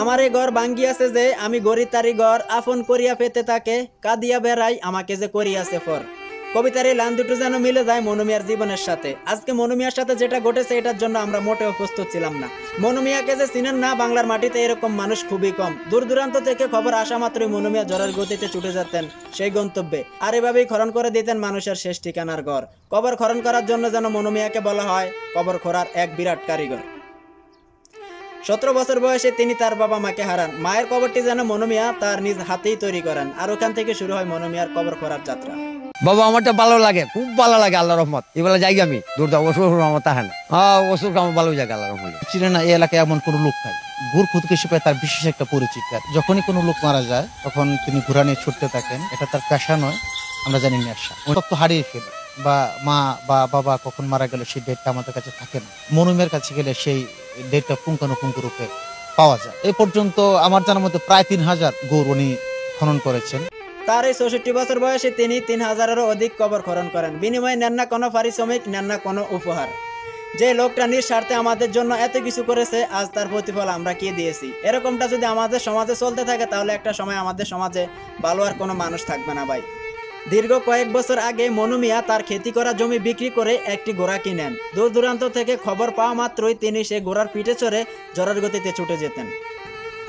আমার এই ঘর ভাঙ্গিয়াছে যে আমি গড়ি তারি ঘর আপন করিয়া পেতে তাকে কাঁদিয়া বেড়াই আমাকে যে করিয়াছে ফর। কবিতার এই লাইন দুটো যেন মিলে যায় মনুমিয়ার জীবনের সাথে। আজকে মনুমিয়ার সাথে যেটা ঘটেছে এটার জন্য আমরা মোটেও প্রস্তুত ছিলাম না। মনুমিয়াকে যে চিনেন না বাংলার মাটিতে এরকম মানুষ খুবই কম। দূর দূরান্ত থেকে খবর আসা মাত্রই মনুমিয়া ঝড়ের গতিতে ছুটে যেতেন সেই গন্তব্যে, আর এভাবেই খনন করে দিতেন মানুষের শেষ ঠিকানার ঘর। কবর খনন করার জন্য যেন মনুমিয়াকে বলা হয় কবর খোঁড়ার এক বিরাট কারিগর। 17 বছর বয়সে তিনি তার বাবা মাকে হারান। মায়ের কবরটি যেন মনুমিয়া তার নিজ হাতেই তৈরি করেন, আর ওখান থেকে শুরু হয় মনুমিয়ার কবর খোঁড়ার যাত্রা। বাবা আমারটা ভালো লাগে, খুব ভালো লাগে, আল্লাহ রহমত। এবেলা যাই আমি দূরদা ওসুর রহমত তাহান ওসুর আমার ভালো জায়গা আল্লাহ রহমত। চিনে না এই এলাকায় এমন কোনো লোক নাই। ঘুর খুদ হিসেবে তার বিশেষ একটা পরিচিত। যখনই কোনো লোক মারা যায় তখন তিনি ঘোড়া নিয়ে ছুটতে থাকেন। এটা তার পেশা নয়, আমরা জানি নেশা। তত্ত্ব হারিয়ে ফেলে বা মা বা বাবা কখন মারা গেল সেই ডেটটা আমাদের কাছে থাকে না। মনুমের কাছে গেলে সেই ডেটটা পুঙ্খানুপুঙ্খ রূপে পাওয়া যায়। এ পর্যন্ত আমার জানার মধ্যে প্রায় 3000 গৌর উনি খনন করেছেন। তার এই 64 বছর বয়সে তিনি 3000-এরও অধিক কবর খনন করেন। বিনিময়ে নেন না কোনো পারিশ্রমিক, নেন না কোনো উপহার। যে লোকটা নিঃস্বার্থে আমাদের জন্য এত কিছু করেছে, আজ তার প্রতিফল আমরা কি দিয়েছি। এরকমটা যদি আমাদের সমাজে চলতে থাকে তাহলে একটা সময় আমাদের সমাজে ভালো আর কোনো মানুষ থাকবে না ভাই। দীর্ঘ কয়েক বছর আগে মনুমিয়া তার খেতি করা জমি বিক্রি করে একটি ঘোড়া কিনেন। দূর দূরান্ত থেকে খবর পাওয়া মাত্রই তিনি সে ঘোড়ার পিঠে চড়ে ঝড়ের গতিতে ছুটে যেতেন।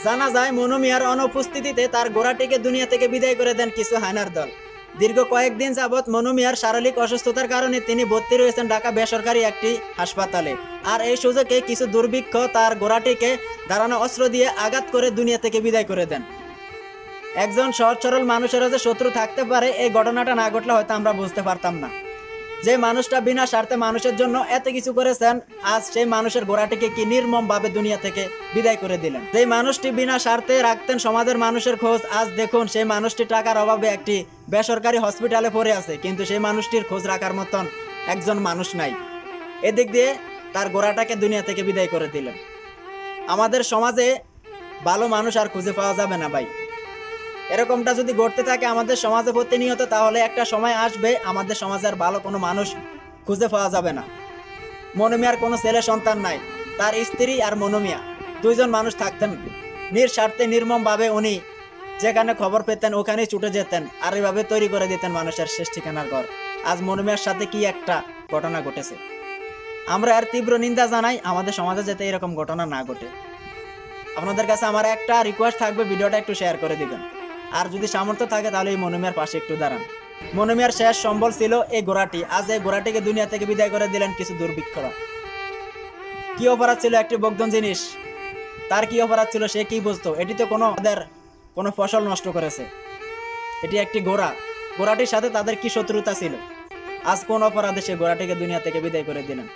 জানা যায় মনুমিয়ার অনুপস্থিতিতে তার ঘোড়াটিকে দুনিয়া থেকে বিদায় করে দেন কিছু হায়নার দল। দীর্ঘ কয়েকদিন যাবৎ মনুমিয়ার শারীরিক অসুস্থতার কারণে তিনি ভর্তি রয়েছেন ঢাকা বেসরকারি একটি হাসপাতালে। আর এই সুযোগে কিছু দুর্বৃক্ষ তার ঘোড়াটিকে ধারানো অস্ত্র দিয়ে আঘাত করে দুনিয়া থেকে বিদায় করে দেন। একজন সহজ সরল মানুষেরও যে শত্রু থাকতে পারে এই ঘটনাটা না ঘটলে হয়তো আমরা বুঝতে পারতাম না। যে মানুষটা বিনা স্বার্থে মানুষের জন্য এত কিছু করেছেন, আজ সেই মানুষের ঘোড়াটিকে কি নির্মম ভাবে দুনিয়া থেকে বিদায় করে দিলেন। যে মানুষটি বিনা স্বার্থে রাখতেন সমাজের মানুষের খোঁজ, আজ দেখুন সেই মানুষটি টাকার অভাবে একটি বেসরকারি হসপিটালে পড়ে আছে, কিন্তু সেই মানুষটির খোঁজ রাখার মতন একজন মানুষ নাই। এদিক দিয়ে তার ঘোড়াটাকে দুনিয়া থেকে বিদায় করে দিলেন। আমাদের সমাজে ভালো মানুষ আর খুঁজে পাওয়া যাবে না ভাই। এরকমটা যদি ঘটতে থাকে আমাদের সমাজে প্রতিনিয়ত, তাহলে একটা সময় আসবে আমাদের সমাজের ভালো কোনো মানুষ খুঁজে পাওয়া যাবে না। মনুমিয়ার কোনো ছেলে সন্তান নাই, তার স্ত্রী আর মনুমিয়া দুইজন মানুষ থাকতেন নিঃস্বার্থে। নির্মমভাবে উনি যেখানে খবর পেতেন ওখানেই ছুটে যেতেন, আর এইভাবে তৈরি করে দিতেন মানুষের শেষ ঠিকানার ঘর। আজ মনুমিয়ার সাথে কি একটা ঘটনা ঘটেছে, আমরা এর তীব্র নিন্দা জানাই। আমাদের সমাজে যাতে এরকম ঘটনা না ঘটে। আপনাদের কাছে আমার একটা রিকোয়েস্ট থাকবে, ভিডিওটা একটু শেয়ার করে দিবেন। আর যদি সামর্থ্য থাকে তাহলে এই মনুমিয়ার পাশে একটু দাঁড়ান। মনুমিয়ার শেষ সম্বল ছিল এই ঘোড়াটি, আজ এই ঘোড়াটিকে দুনিয়া থেকে বিদায় করে দিলেন কিছু দুর্বৃক্ষরা। কি অপরাধ ছিল একটি বগ্ধন জিনিস, তার কি অপরাধ ছিল, সে কি বুঝতো? এটি তো কোনো ফসল নষ্ট করেছে, এটি একটি ঘোড়া। ঘোড়াটির সাথে তাদের কি শত্রুতা ছিল? আজ কোন অপরাধে সে ঘোড়াটিকে দুনিয়া থেকে বিদায় করে দিলেন?